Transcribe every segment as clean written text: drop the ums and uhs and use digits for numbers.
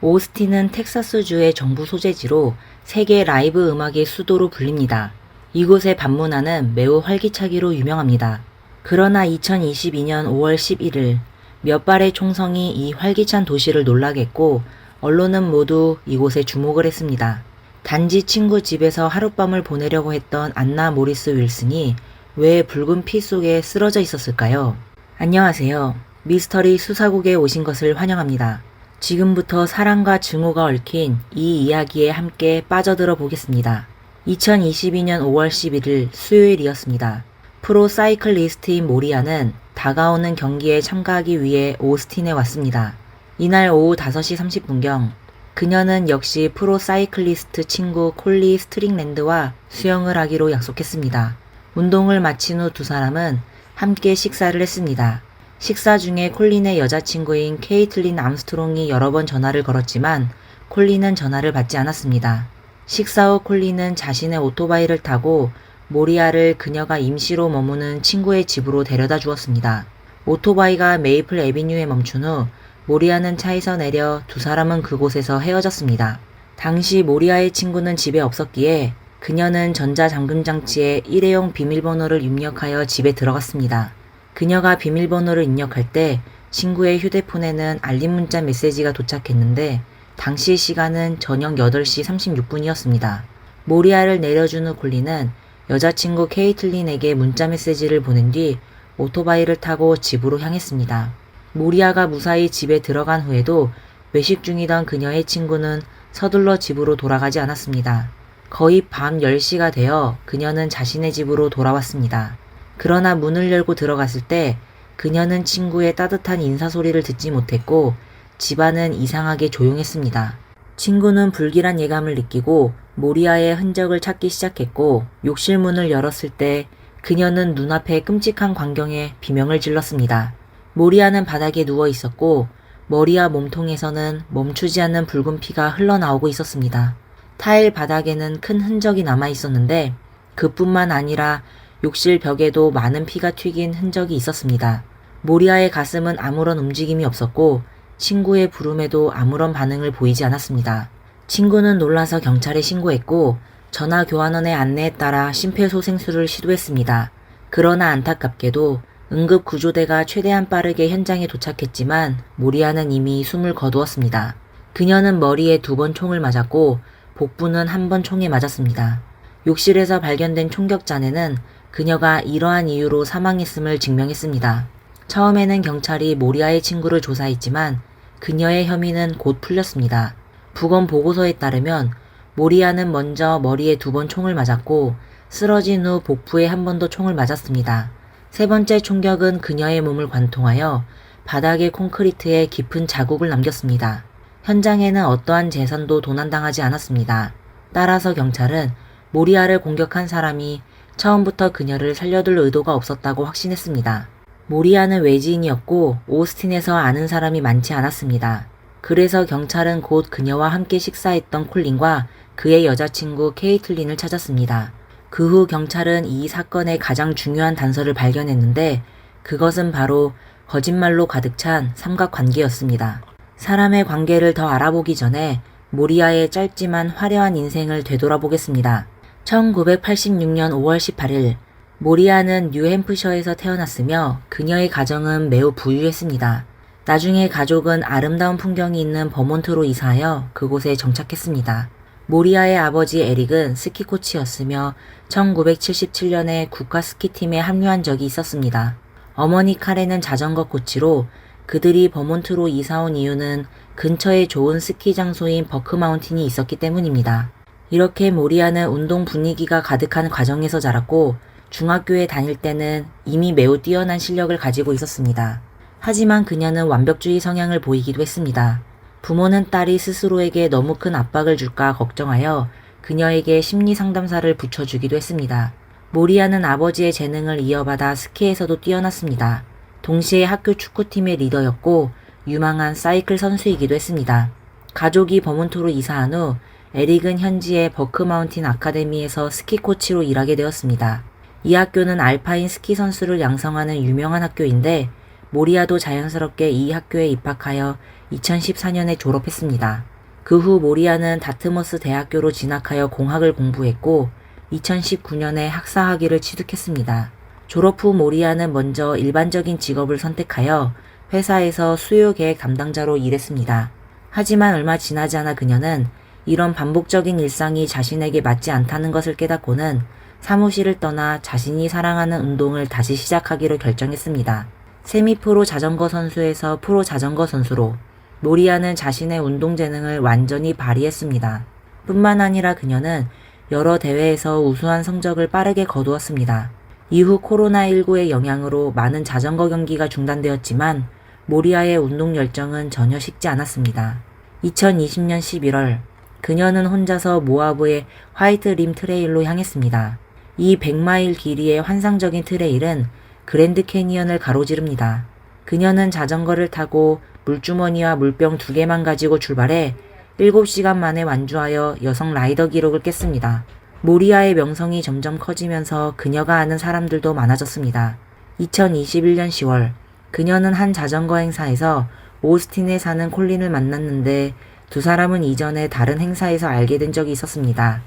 오스틴은 텍사스주의 정부 소재지로 세계 라이브 음악의 수도로 불립니다. 이곳의 밤문화는 매우 활기차기로 유명합니다. 그러나 2022년 5월 11일 몇 발의 총성이 이 활기찬 도시를 놀라게 했고 언론은 모두 이곳에 주목을 했습니다. 단지 친구 집에서 하룻밤을 보내려고 했던 안나 모리스 윌슨이 왜 붉은 피 속에 쓰러져 있었을까요? 안녕하세요. 미스터리 수사국에 오신 것을 환영합니다. 지금부터 사랑과 증오가 얽힌 이 이야기에 함께 빠져들어 보겠습니다. 2022년 5월 11일 수요일이었습니다. 프로 사이클리스트인 모리아는 다가오는 경기에 참가하기 위해 오스틴에 왔습니다. 이날 오후 5시 30분경 그녀는 역시 프로 사이클리스트 친구 콜리 스트링랜드와 수영을 하기로 약속했습니다. 운동을 마친 후 두 사람은 함께 식사를 했습니다. 식사 중에 콜린의 여자친구인 케이틀린 암스트롱이 여러 번 전화를 걸었지만 콜린은 전화를 받지 않았습니다. 식사 후 콜린은 자신의 오토바이를 타고 모리아를 그녀가 임시로 머무는 친구의 집으로 데려다 주었습니다. 오토바이가 메이플 애비뉴에 멈춘 후 모리아는 차에서 내려 두 사람은 그곳에서 헤어졌습니다. 당시 모리아의 친구는 집에 없었기에 그녀는 전자잠금장치에 일회용 비밀번호를 입력하여 집에 들어갔습니다. 그녀가 비밀번호를 입력할 때 친구의 휴대폰에는 알림 문자 메시지가 도착했는데 당시 시간은 저녁 8시 36분이었습니다. 모리아를 내려준 후 콜린은 여자친구 케이틀린에게 문자 메시지를 보낸 뒤 오토바이를 타고 집으로 향했습니다. 모리아가 무사히 집에 들어간 후에도 외식 중이던 그녀의 친구는 서둘러 집으로 돌아가지 않았습니다. 거의 밤 10시가 되어 그녀는 자신의 집으로 돌아왔습니다. 그러나 문을 열고 들어갔을 때 그녀는 친구의 따뜻한 인사소리를 듣지 못했고 집안은 이상하게 조용했습니다. 친구는 불길한 예감을 느끼고 모리아의 흔적을 찾기 시작했고 욕실 문을 열었을 때 그녀는 눈앞의 끔찍한 광경에 비명을 질렀습니다. 모리아는 바닥에 누워 있었고 머리와 몸통에서는 멈추지 않는 붉은 피가 흘러나오고 있었습니다. 타일 바닥에는 큰 흔적이 남아 있었는데 그뿐만 아니라 욕실 벽에도 많은 피가 튀긴 흔적이 있었습니다. 모리아의 가슴은 아무런 움직임이 없었고 친구의 부름에도 아무런 반응을 보이지 않았습니다. 친구는 놀라서 경찰에 신고했고 전화교환원의 안내에 따라 심폐소생술을 시도했습니다. 그러나 안타깝게도 응급구조대가 최대한 빠르게 현장에 도착했지만 모리아는 이미 숨을 거두었습니다. 그녀는 머리에 2번 총을 맞았고 복부는 1번 총에 맞았습니다. 욕실에서 발견된 총격잔에는 그녀가 이러한 이유로 사망했음을 증명했습니다. 처음에는 경찰이 모리아의 친구를 조사했지만 그녀의 혐의는 곧 풀렸습니다. 부검 보고서에 따르면 모리아는 먼저 머리에 2번 총을 맞았고 쓰러진 후 복부에 1번 더 총을 맞았습니다. 세 번째 총격은 그녀의 몸을 관통하여 바닥의 콘크리트에 깊은 자국을 남겼습니다. 현장에는 어떠한 재산도 도난당하지 않았습니다. 따라서 경찰은 모리아를 공격한 사람이 처음부터 그녀를 살려둘 의도가 없었다고 확신했습니다. 모리아는 외지인이었고 오스틴에서 아는 사람이 많지 않았습니다. 그래서 경찰은 곧 그녀와 함께 식사했던 콜린과 그의 여자친구 케이틀린을 찾았습니다. 그 후 경찰은 이 사건의 가장 중요한 단서를 발견했는데 그것은 바로 거짓말로 가득 찬 삼각관계였습니다. 사람의 관계를 더 알아보기 전에 모리아의 짧지만 화려한 인생을 되돌아보겠습니다. 1986년 5월 18일 모리아는 뉴햄프셔에서 태어났으며 그녀의 가정은 매우 부유했습니다. 나중에 가족은 아름다운 풍경이 있는 버몬트로 이사하여 그곳에 정착했습니다. 모리아의 아버지 에릭은 스키 코치였으며 1977년에 국가 스키팀에 합류한 적이 있었습니다. 어머니 카렌은 자전거 코치로 그들이 버몬트로 이사온 이유는 근처에 좋은 스키 장소인 버크 마운틴이 있었기 때문입니다. 이렇게 모리아는 운동 분위기가 가득한 가정에서 자랐고 중학교에 다닐 때는 이미 매우 뛰어난 실력을 가지고 있었습니다. 하지만 그녀는 완벽주의 성향을 보이기도 했습니다. 부모는 딸이 스스로에게 너무 큰 압박을 줄까 걱정하여 그녀에게 심리상담사를 붙여주기도 했습니다. 모리아는 아버지의 재능을 이어받아 스키에서도 뛰어났습니다. 동시에 학교 축구팀의 리더였고 유망한 사이클 선수이기도 했습니다. 가족이 버몬트로 이사한 후 에릭은 현지의 버크 마운틴 아카데미에서 스키 코치로 일하게 되었습니다. 이 학교는 알파인 스키 선수를 양성하는 유명한 학교인데 모리아도 자연스럽게 이 학교에 입학하여 2014년에 졸업했습니다. 그 후 모리아는 다트머스 대학교로 진학하여 공학을 공부했고 2019년에 학사학위를 취득했습니다. 졸업 후 모리아는 먼저 일반적인 직업을 선택하여 회사에서 수요 계획 담당자로 일했습니다. 하지만 얼마 지나지 않아 그녀는 이런 반복적인 일상이 자신에게 맞지 않다는 것을 깨닫고는 사무실을 떠나 자신이 사랑하는 운동을 다시 시작하기로 결정했습니다. 세미프로 자전거 선수에서 프로 자전거 선수로 모리아는 자신의 운동 재능을 완전히 발휘했습니다. 뿐만 아니라 그녀는 여러 대회에서 우수한 성적을 빠르게 거두었습니다. 이후 코로나19의 영향으로 많은 자전거 경기가 중단되었지만 모리아의 운동 열정은 전혀 식지 않았습니다. 2020년 11월 그녀는 혼자서 모아브의 화이트 림 트레일로 향했습니다. 이 100마일 길이의 환상적인 트레일은 그랜드 캐니언을 가로지릅니다. 그녀는 자전거를 타고 물주머니와 물병 2개만 가지고 출발해 7시간 만에 완주하여 여성 라이더 기록을 깼습니다. 모리아의 명성이 점점 커지면서 그녀가 아는 사람들도 많아졌습니다. 2021년 10월 그녀는 한 자전거 행사에서 오스틴에 사는 콜린을 만났는데 두 사람은 이전에 다른 행사에서 알게 된 적이 있었습니다.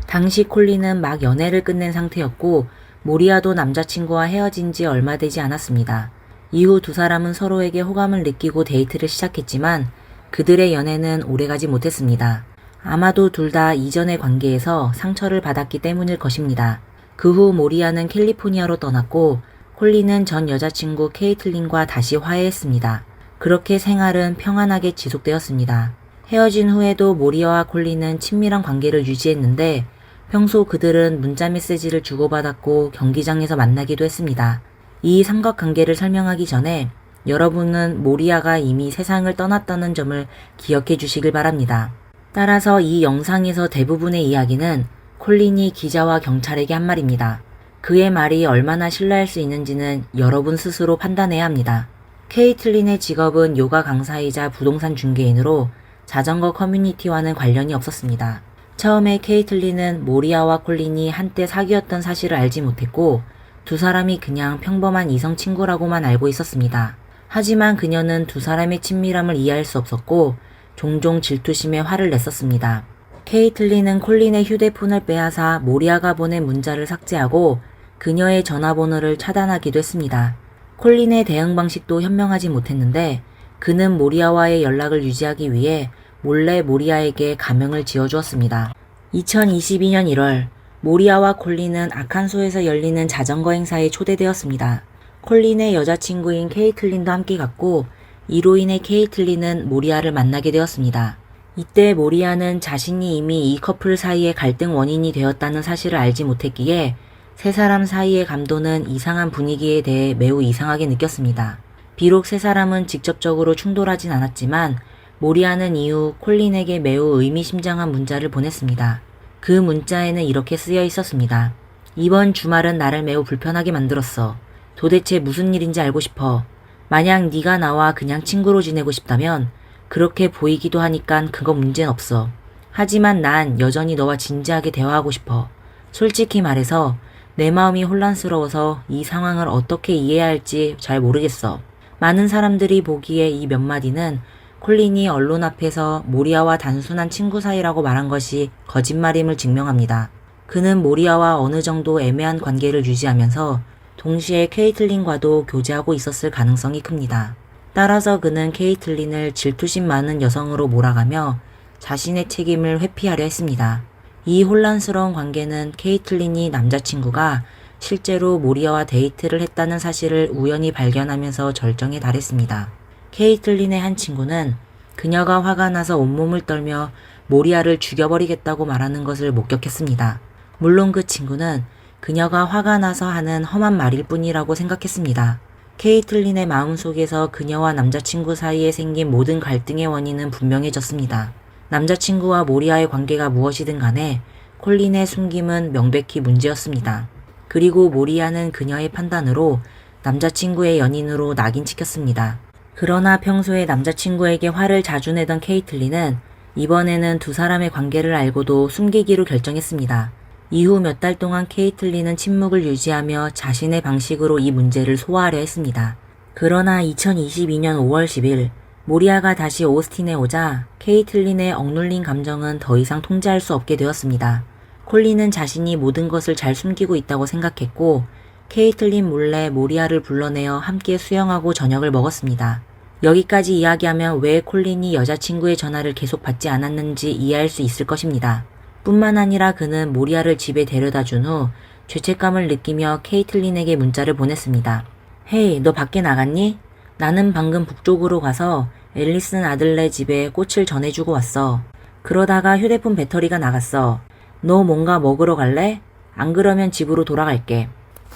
당시 콜린은 막 연애를 끝낸 상태였고 모리아도 남자친구와 헤어진 지 얼마 되지 않았습니다. 이후 두 사람은 서로에게 호감을 느끼고 데이트를 시작했지만 그들의 연애는 오래가지 못했습니다. 아마도 둘 다 이전의 관계에서 상처를 받았기 때문일 것입니다. 그 후 모리아는 캘리포니아로 떠났고 콜린은 전 여자친구 케이틀린과 다시 화해했습니다. 그렇게 생활은 평안하게 지속되었습니다. 헤어진 후에도 모리아와 콜린은 친밀한 관계를 유지했는데 평소 그들은 문자 메시지를 주고받았고 경기장에서 만나기도 했습니다. 이 삼각관계를 설명하기 전에 여러분은 모리아가 이미 세상을 떠났다는 점을 기억해 주시길 바랍니다. 따라서 이 영상에서 대부분의 이야기는 콜린이 기자와 경찰에게 한 말입니다. 그의 말이 얼마나 신뢰할 수 있는지는 여러분 스스로 판단해야 합니다. 케이틀린의 직업은 요가 강사이자 부동산 중개인으로 자전거 커뮤니티와는 관련이 없었습니다. 처음에 케이틀린은 모리아와 콜린이 한때 사귀었던 사실을 알지 못했고 두 사람이 그냥 평범한 이성 친구라고만 알고 있었습니다. 하지만 그녀는 두 사람의 친밀함을 이해할 수 없었고 종종 질투심에 화를 냈었습니다. 케이틀린은 콜린의 휴대폰을 빼앗아 모리아가 보낸 문자를 삭제하고 그녀의 전화번호를 차단하기도 했습니다. 콜린의 대응 방식도 현명하지 못했는데 그는 모리아와의 연락을 유지하기 위해 몰래 모리아에게 가명을 지어주었습니다. 2022년 1월 모리아와 콜린은 아칸소에서 열리는 자전거 행사에 초대되었습니다. 콜린의 여자친구인 케이틀린도 함께 갔고 이로 인해 케이틀린은 모리아를 만나게 되었습니다. 이때 모리아는 자신이 이미 이 커플 사이의 갈등 원인이 되었다는 사실을 알지 못했기에 세 사람 사이의 감도는 이상한 분위기에 대해 매우 이상하게 느꼈습니다. 비록 세 사람은 직접적으로 충돌하진 않았지만 모리아는 이후 콜린에게 매우 의미심장한 문자를 보냈습니다. 그 문자에는 이렇게 쓰여 있었습니다. 이번 주말은 나를 매우 불편하게 만들었어. 도대체 무슨 일인지 알고 싶어. 만약 네가 나와 그냥 친구로 지내고 싶다면 그렇게 보이기도 하니깐 그거 문제는 없어. 하지만 난 여전히 너와 진지하게 대화하고 싶어. 솔직히 말해서 내 마음이 혼란스러워서 이 상황을 어떻게 이해해야 할지 잘 모르겠어. 많은 사람들이 보기에 이 몇 마디는 콜린이 언론 앞에서 모리아와 단순한 친구 사이라고 말한 것이 거짓말임을 증명합니다. 그는 모리아와 어느 정도 애매한 관계를 유지하면서 동시에 케이틀린과도 교제하고 있었을 가능성이 큽니다. 따라서 그는 케이틀린을 질투심 많은 여성으로 몰아가며 자신의 책임을 회피하려 했습니다. 이 혼란스러운 관계는 케이틀린이 남자친구가 실제로 모리아와 데이트를 했다는 사실을 우연히 발견하면서 절정에 달했습니다. 케이틀린의 한 친구는 그녀가 화가 나서 온몸을 떨며 모리아를 죽여버리겠다고 말하는 것을 목격했습니다. 물론 그 친구는 그녀가 화가 나서 하는 험한 말일 뿐이라고 생각했습니다. 케이틀린의 마음속에서 그녀와 남자친구 사이에 생긴 모든 갈등의 원인은 분명해졌습니다. 남자친구와 모리아의 관계가 무엇이든 간에 콜린의 숨김은 명백히 문제였습니다. 그리고 모리아는 그녀의 판단으로 남자친구의 연인으로 낙인 찍혔습니다. 그러나 평소에 남자친구에게 화를 자주 내던 케이틀린은 이번에는 두 사람의 관계를 알고도 숨기기로 결정했습니다. 이후 몇 달 동안 케이틀린은 침묵을 유지하며 자신의 방식으로 이 문제를 소화하려 했습니다. 그러나 2022년 5월 10일 모리아가 다시 오스틴에 오자 케이틀린의 억눌린 감정은 더 이상 통제할 수 없게 되었습니다. 콜린은 자신이 모든 것을 잘 숨기고 있다고 생각했고 케이틀린 몰래 모리아를 불러내어 함께 수영하고 저녁을 먹었습니다. 여기까지 이야기하면 왜 콜린이 여자친구의 전화를 계속 받지 않았는지 이해할 수 있을 것입니다. 뿐만 아니라 그는 모리아를 집에 데려다 준 후 죄책감을 느끼며 케이틀린에게 문자를 보냈습니다. 헤이, 너 밖에 나갔니? 나는 방금 북쪽으로 가서 앨리슨 아들네 집에 꽃을 전해주고 왔어. 그러다가 휴대폰 배터리가 나갔어. 너 뭔가 먹으러 갈래? 안 그러면 집으로 돌아갈게.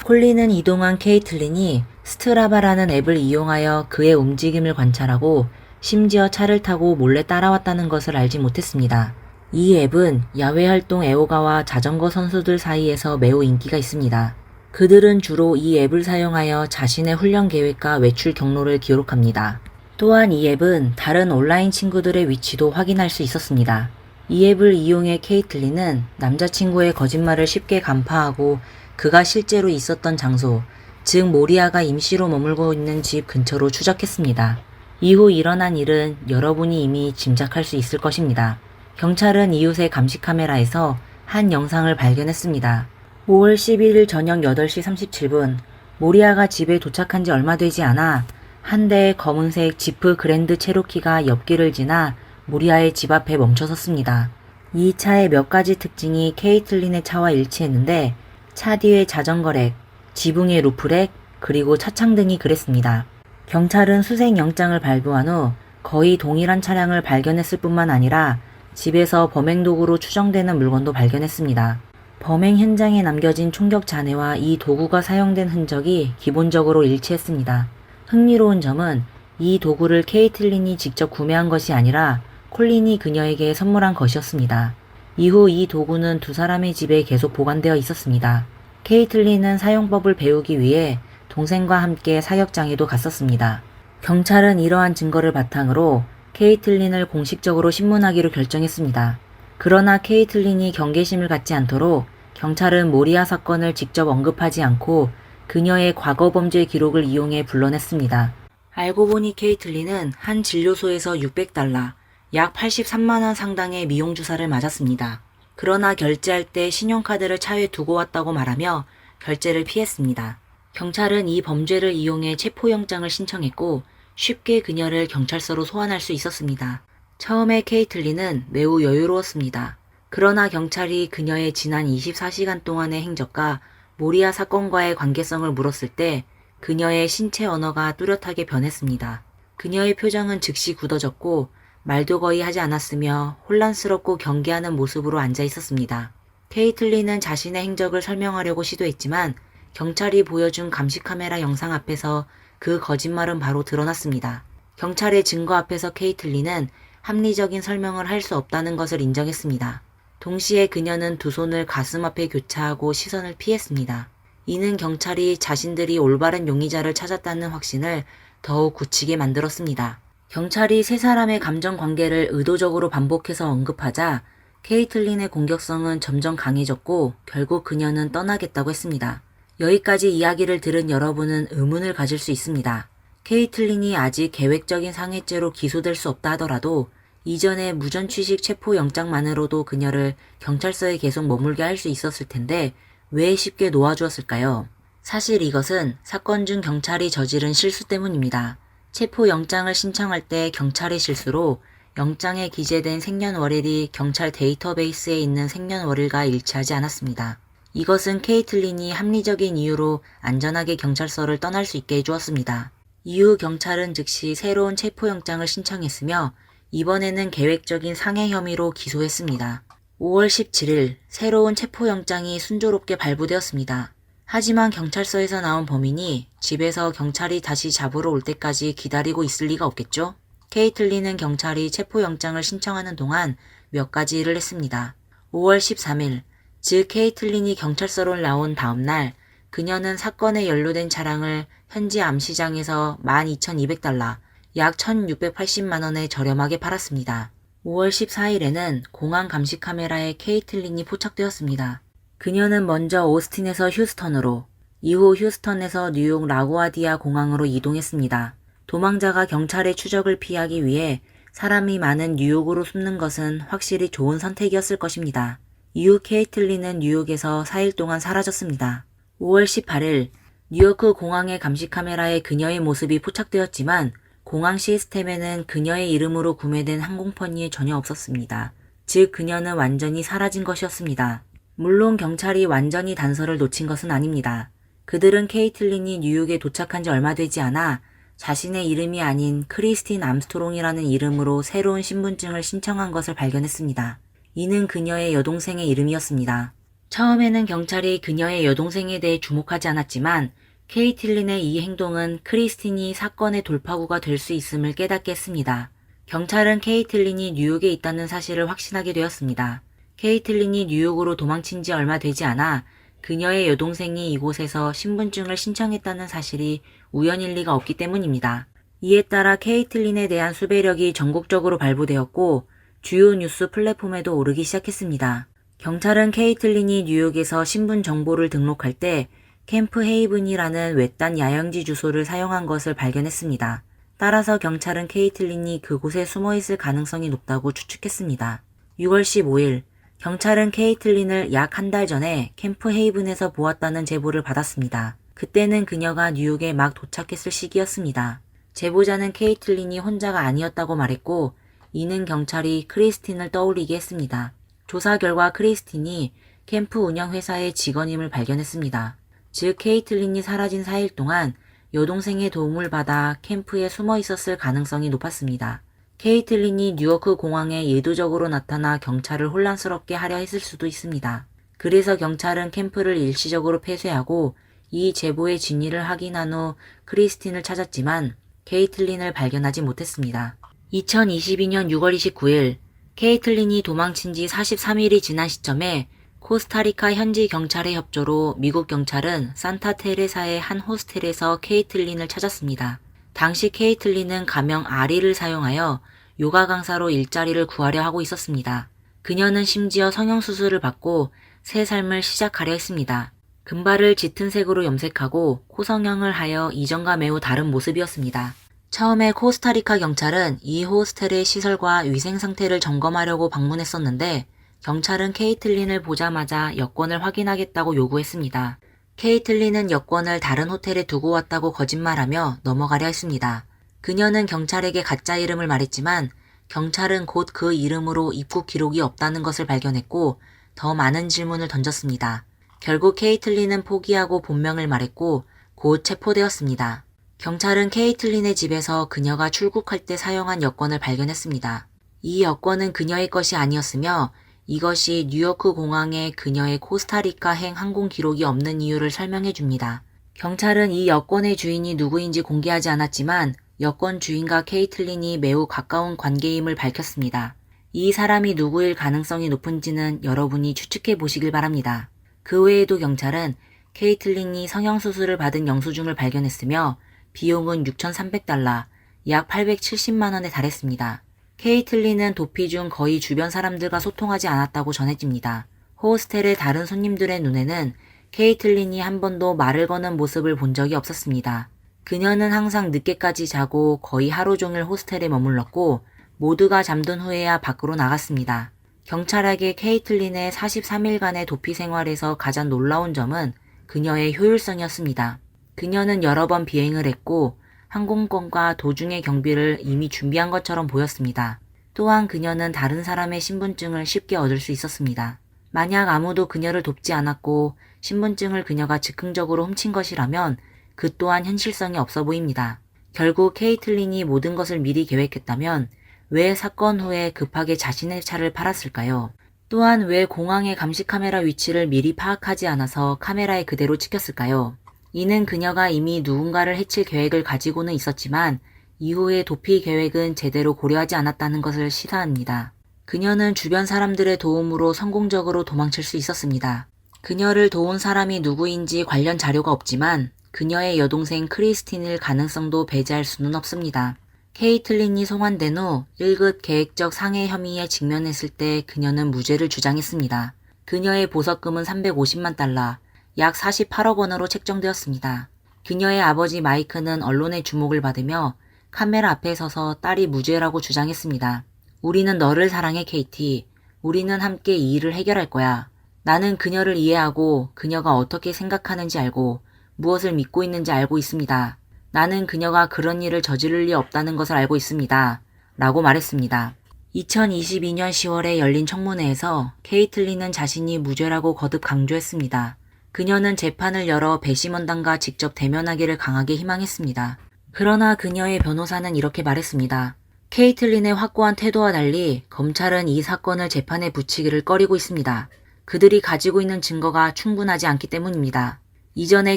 콜린은 이동한 케이틀린이 스트라바라는 앱을 이용하여 그의 움직임을 관찰하고 심지어 차를 타고 몰래 따라왔다는 것을 알지 못했습니다. 이 앱은 야외활동 애호가와 자전거 선수들 사이에서 매우 인기가 있습니다. 그들은 주로 이 앱을 사용하여 자신의 훈련 계획과 외출 경로를 기록합니다. 또한 이 앱은 다른 온라인 친구들의 위치도 확인할 수 있었습니다. 이 앱을 이용해 케이틀린은 남자친구의 거짓말을 쉽게 간파하고 그가 실제로 있었던 장소, 즉 모리아가 임시로 머물고 있는 집 근처로 추적했습니다. 이후 일어난 일은 여러분이 이미 짐작할 수 있을 것입니다. 경찰은 이웃의 감시 카메라에서 한 영상을 발견했습니다. 5월 11일 저녁 8시 37분, 모리아가 집에 도착한 지 얼마 되지 않아 한 대의 검은색 지프 그랜드 체로키가 옆길을 지나 모리아의 집 앞에 멈춰섰습니다. 이 차의 몇 가지 특징이 케이틀린의 차와 일치했는데 차 뒤에 자전거랙, 지붕의 루프랙, 그리고 차창등이 그랬습니다. 경찰은 수색 영장을 발부한 후 거의 동일한 차량을 발견했을 뿐만 아니라 집에서 범행 도구로 추정되는 물건도 발견했습니다. 범행 현장에 남겨진 총격 잔해와 이 도구가 사용된 흔적이 기본적으로 일치했습니다. 흥미로운 점은 이 도구를 케이틀린이 직접 구매한 것이 아니라 콜린이 그녀에게 선물한 것이었습니다. 이후 이 도구는 두 사람의 집에 계속 보관되어 있었습니다. 케이틀린은 사용법을 배우기 위해 동생과 함께 사격장에도 갔었습니다. 경찰은 이러한 증거를 바탕으로 케이틀린을 공식적으로 신문하기로 결정했습니다. 그러나 케이틀린이 경계심을 갖지 않도록 경찰은 모리아 사건을 직접 언급하지 않고 그녀의 과거 범죄 기록을 이용해 불러냈습니다. 알고 보니 케이틀린은 한 진료소에서 $600, 약 83만 원 상당의 미용 주사를 맞았습니다. 그러나 결제할 때 신용카드를 차에 두고 왔다고 말하며 결제를 피했습니다. 경찰은 이 범죄를 이용해 체포영장을 신청했고 쉽게 그녀를 경찰서로 소환할 수 있었습니다. 처음에 케이틀린은 매우 여유로웠습니다. 그러나 경찰이 그녀의 지난 24시간 동안의 행적과 모리아 사건과의 관계성을 물었을 때 그녀의 신체 언어가 뚜렷하게 변했습니다. 그녀의 표정은 즉시 굳어졌고 말도 거의 하지 않았으며 혼란스럽고 경계하는 모습으로 앉아 있었습니다. 케이틀린은 자신의 행적을 설명하려고 시도했지만 경찰이 보여준 감시카메라 영상 앞에서 그 거짓말은 바로 드러났습니다. 경찰의 증거 앞에서 케이틀린은 합리적인 설명을 할 수 없다는 것을 인정했습니다. 동시에 그녀는 두 손을 가슴 앞에 교차하고 시선을 피했습니다. 이는 경찰이 자신들이 올바른 용의자를 찾았다는 확신을 더욱 굳히게 만들었습니다. 경찰이 세 사람의 감정 관계를 의도적으로 반복해서 언급하자 케이틀린의 공격성은 점점 강해졌고 결국 그녀는 떠나겠다고 했습니다. 여기까지 이야기를 들은 여러분은 의문을 가질 수 있습니다. 케이틀린이 아직 계획적인 상해죄로 기소될 수 없다 하더라도 이전에 무전취식 체포 영장만으로도 그녀를 경찰서에 계속 머물게 할 수 있었을 텐데 왜 쉽게 놓아주었을까요? 사실 이것은 사건 중 경찰이 저지른 실수 때문입니다. 체포 영장을 신청할 때 경찰의 실수로 영장에 기재된 생년월일이 경찰 데이터베이스에 있는 생년월일과 일치하지 않았습니다. 이것은 케이틀린이 합리적인 이유로 안전하게 경찰서를 떠날 수 있게 해주었습니다. 이후 경찰은 즉시 새로운 체포영장을 신청했으며 이번에는 계획적인 상해 혐의로 기소했습니다. 5월 17일 새로운 체포영장이 순조롭게 발부되었습니다. 하지만 경찰서에서 나온 범인이 집에서 경찰이 다시 잡으러 올 때까지 기다리고 있을 리가 없겠죠? 케이틀린은 경찰이 체포영장을 신청하는 동안 몇 가지 일을 했습니다. 5월 13일, 즉 케이틀린이 경찰서로 나온 다음 날, 그녀는 사건에 연루된 차량을 현지 암시장에서 $12,200, 약 1,680만 원에 저렴하게 팔았습니다. 5월 14일에는 공항 감시 카메라에 케이틀린이 포착되었습니다. 그녀는 먼저 오스틴에서 휴스턴으로, 이후 휴스턴에서 뉴욕 라구아디아 공항으로 이동했습니다. 도망자가 경찰의 추적을 피하기 위해 사람이 많은 뉴욕으로 숨는 것은 확실히 좋은 선택이었을 것입니다. 이후 케이틀린은 뉴욕에서 4일 동안 사라졌습니다. 5월 18일 뉴요크 공항의 감시 카메라에 그녀의 모습이 포착되었지만 공항 시스템에는 그녀의 이름으로 구매된 항공편이 전혀 없었습니다. 즉 그녀는 완전히 사라진 것이었습니다. 물론 경찰이 완전히 단서를 놓친 것은 아닙니다. 그들은 케이틀린이 뉴욕에 도착한 지 얼마 되지 않아 자신의 이름이 아닌 크리스틴 암스트롱이라는 이름으로 새로운 신분증을 신청한 것을 발견했습니다. 이는 그녀의 여동생의 이름이었습니다. 처음에는 경찰이 그녀의 여동생에 대해 주목하지 않았지만 케이틀린의 이 행동은 크리스틴이 사건의 돌파구가 될 수 있음을 깨닫게 했습니다. 경찰은 케이틀린이 뉴욕에 있다는 사실을 확신하게 되었습니다. 케이틀린이 뉴욕으로 도망친 지 얼마 되지 않아 그녀의 여동생이 이곳에서 신분증을 신청했다는 사실이 우연일 리가 없기 때문입니다. 이에 따라 케이틀린에 대한 수배력이 전국적으로 발부되었고 주요 뉴스 플랫폼에도 오르기 시작했습니다. 경찰은 케이틀린이 뉴욕에서 신분 정보를 등록할 때 캠프 헤이븐이라는 외딴 야영지 주소를 사용한 것을 발견했습니다. 따라서 경찰은 케이틀린이 그곳에 숨어있을 가능성이 높다고 추측했습니다. 6월 15일 경찰은 케이틀린을 약 한 달 전에 캠프 헤이븐에서 보았다는 제보를 받았습니다. 그때는 그녀가 뉴욕에 막 도착했을 시기였습니다. 제보자는 케이틀린이 혼자가 아니었다고 말했고 이는 경찰이 크리스틴을 떠올리게 했습니다. 조사 결과 크리스틴이 캠프 운영회사의 직원임을 발견했습니다. 즉 케이틀린이 사라진 4일 동안 여동생의 도움을 받아 캠프에 숨어 있었을 가능성이 높았습니다. 케이틀린이 뉴요크 공항에 의도적으로 나타나 경찰을 혼란스럽게 하려 했을 수도 있습니다. 그래서 경찰은 캠프를 일시적으로 폐쇄하고 이 제보의 진위를 확인한 후 크리스틴을 찾았지만 케이틀린을 발견하지 못했습니다. 2022년 6월 29일 케이틀린이 도망친 지 43일이 지난 시점에 코스타리카 현지 경찰의 협조로 미국 경찰은 산타 테레사의 한 호스텔에서 케이틀린을 찾았습니다. 당시 케이틀린은 가명 아리를 사용하여 요가 강사로 일자리를 구하려 하고 있었습니다. 그녀는 심지어 성형수술을 받고 새 삶을 시작하려 했습니다. 금발을 짙은 색으로 염색하고 코성형을 하여 이전과 매우 다른 모습이었습니다. 처음에 코스타리카 경찰은 이 호스텔의 시설과 위생 상태를 점검하려고 방문했었는데 경찰은 케이틀린을 보자마자 여권을 확인하겠다고 요구했습니다. 케이틀린은 여권을 다른 호텔에 두고 왔다고 거짓말하며 넘어가려 했습니다. 그녀는 경찰에게 가짜 이름을 말했지만 경찰은 곧 그 이름으로 입국 기록이 없다는 것을 발견했고 더 많은 질문을 던졌습니다. 결국 케이틀린은 포기하고 본명을 말했고 곧 체포되었습니다. 경찰은 케이틀린의 집에서 그녀가 출국할 때 사용한 여권을 발견했습니다. 이 여권은 그녀의 것이 아니었으며 이것이 뉴요크 공항에 그녀의 코스타리카행 항공 기록이 없는 이유를 설명해 줍니다. 경찰은 이 여권의 주인이 누구인지 공개하지 않았지만 여권 주인과 케이틀린이 매우 가까운 관계임을 밝혔습니다. 이 사람이 누구일 가능성이 높은지는 여러분이 추측해 보시길 바랍니다. 그 외에도 경찰은 케이틀린이 성형수술을 받은 영수증을 발견했으며 비용은 6,300달러, 약 870만 원에 달했습니다. 케이틀린은 도피 중 거의 주변 사람들과 소통하지 않았다고 전해집니다. 호스텔의 다른 손님들의 눈에는 케이틀린이 한 번도 말을 거는 모습을 본 적이 없었습니다. 그녀는 항상 늦게까지 자고 거의 하루 종일 호스텔에 머물렀고 모두가 잠든 후에야 밖으로 나갔습니다. 경찰에게 케이틀린의 43일간의 도피 생활에서 가장 놀라운 점은 그녀의 효율성이었습니다. 그녀는 여러 번 비행을 했고 항공권과 도중의 경비를 이미 준비한 것처럼 보였습니다. 또한 그녀는 다른 사람의 신분증을 쉽게 얻을 수 있었습니다. 만약 아무도 그녀를 돕지 않았고 신분증을 그녀가 즉흥적으로 훔친 것이라면 그 또한 현실성이 없어 보입니다. 결국 케이틀린이 모든 것을 미리 계획했다면 왜 사건 후에 급하게 자신의 차를 팔았을까요? 또한 왜 공항의 감시 카메라 위치를 미리 파악하지 않아서 카메라에 그대로 찍혔을까요? 이는 그녀가 이미 누군가를 해칠 계획을 가지고는 있었지만 이후의 도피 계획은 제대로 고려하지 않았다는 것을 시사합니다. 그녀는 주변 사람들의 도움으로 성공적으로 도망칠 수 있었습니다. 그녀를 도운 사람이 누구인지 관련 자료가 없지만 그녀의 여동생 크리스틴일 가능성도 배제할 수는 없습니다. 케이틀린이 송환된 후 1급 계획적 상해 혐의에 직면했을 때 그녀는 무죄를 주장했습니다. 그녀의 보석금은 350만 달러, 약 48억 원으로 책정되었습니다. 그녀의 아버지 마이크는 언론의 주목을 받으며 카메라 앞에 서서 딸이 무죄라고 주장했습니다. 우리는 너를 사랑해, 케이티. 우리는 함께 이 일을 해결할 거야. 나는 그녀를 이해하고 그녀가 어떻게 생각하는지 알고 무엇을 믿고 있는지 알고 있습니다. 나는 그녀가 그런 일을 저지를 리 없다는 것을 알고 있습니다. 라고 말했습니다. 2022년 10월에 열린 청문회에서 케이틀린은 자신이 무죄라고 거듭 강조했습니다. 그녀는 재판을 열어 배심원단과 직접 대면하기를 강하게 희망했습니다. 그러나 그녀의 변호사는 이렇게 말했습니다. 케이틀린의 확고한 태도와 달리 검찰은 이 사건을 재판에 붙이기를 꺼리고 있습니다. 그들이 가지고 있는 증거가 충분하지 않기 때문입니다. 이전에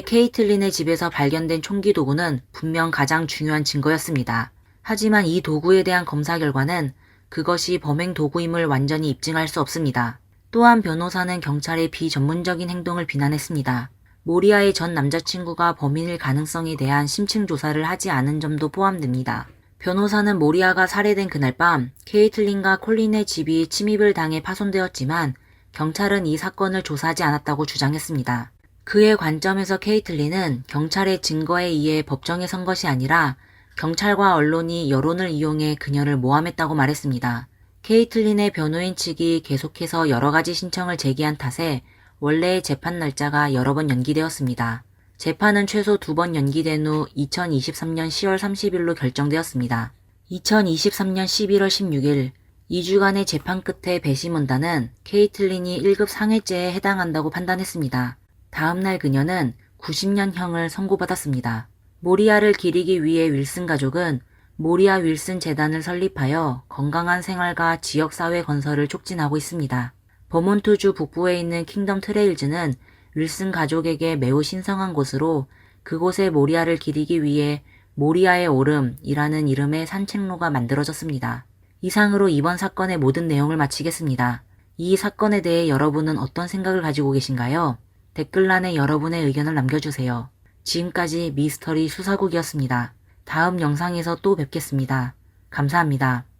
케이틀린의 집에서 발견된 총기 도구는 분명 가장 중요한 증거였습니다. 하지만 이 도구에 대한 검사 결과는 그것이 범행 도구임을 완전히 입증할 수 없습니다. 또한 변호사는 경찰의 비전문적인 행동을 비난했습니다. 모리아의 전 남자친구가 범인일 가능성에 대한 심층 조사를 하지 않은 점도 포함됩니다. 변호사는 모리아가 살해된 그날 밤 케이틀린과 콜린의 집이 침입을 당해 파손되었지만 경찰은 이 사건을 조사하지 않았다고 주장했습니다. 그의 관점에서 케이틀린은 경찰의 증거에 의해 법정에 선 것이 아니라 경찰과 언론이 여론을 이용해 그녀를 모함했다고 말했습니다. 케이틀린의 변호인 측이 계속해서 여러 가지 신청을 제기한 탓에 원래의 재판 날짜가 여러 번 연기되었습니다. 재판은 최소 2번 연기된 후 2023년 10월 30일로 결정되었습니다. 2023년 11월 16일 2주간의 재판 끝에 배심원단은 케이틀린이 1급 상해죄에 해당한다고 판단했습니다. 다음날 그녀는 90년형을 선고받았습니다. 모리아를 기리기 위해 윌슨 가족은 모리아 윌슨 재단을 설립하여 건강한 생활과 지역사회 건설을 촉진하고 있습니다. 버몬트주 북부에 있는 킹덤 트레일즈는 윌슨 가족에게 매우 신성한 곳으로 그곳에 모리아를 기리기 위해 모리아의 오름이라는 이름의 산책로가 만들어졌습니다. 이상으로 이번 사건의 모든 내용을 마치겠습니다. 이 사건에 대해 여러분은 어떤 생각을 가지고 계신가요? 댓글란에 여러분의 의견을 남겨주세요. 지금까지 미스터리 수사국이었습니다. 다음 영상에서 또 뵙겠습니다. 감사합니다.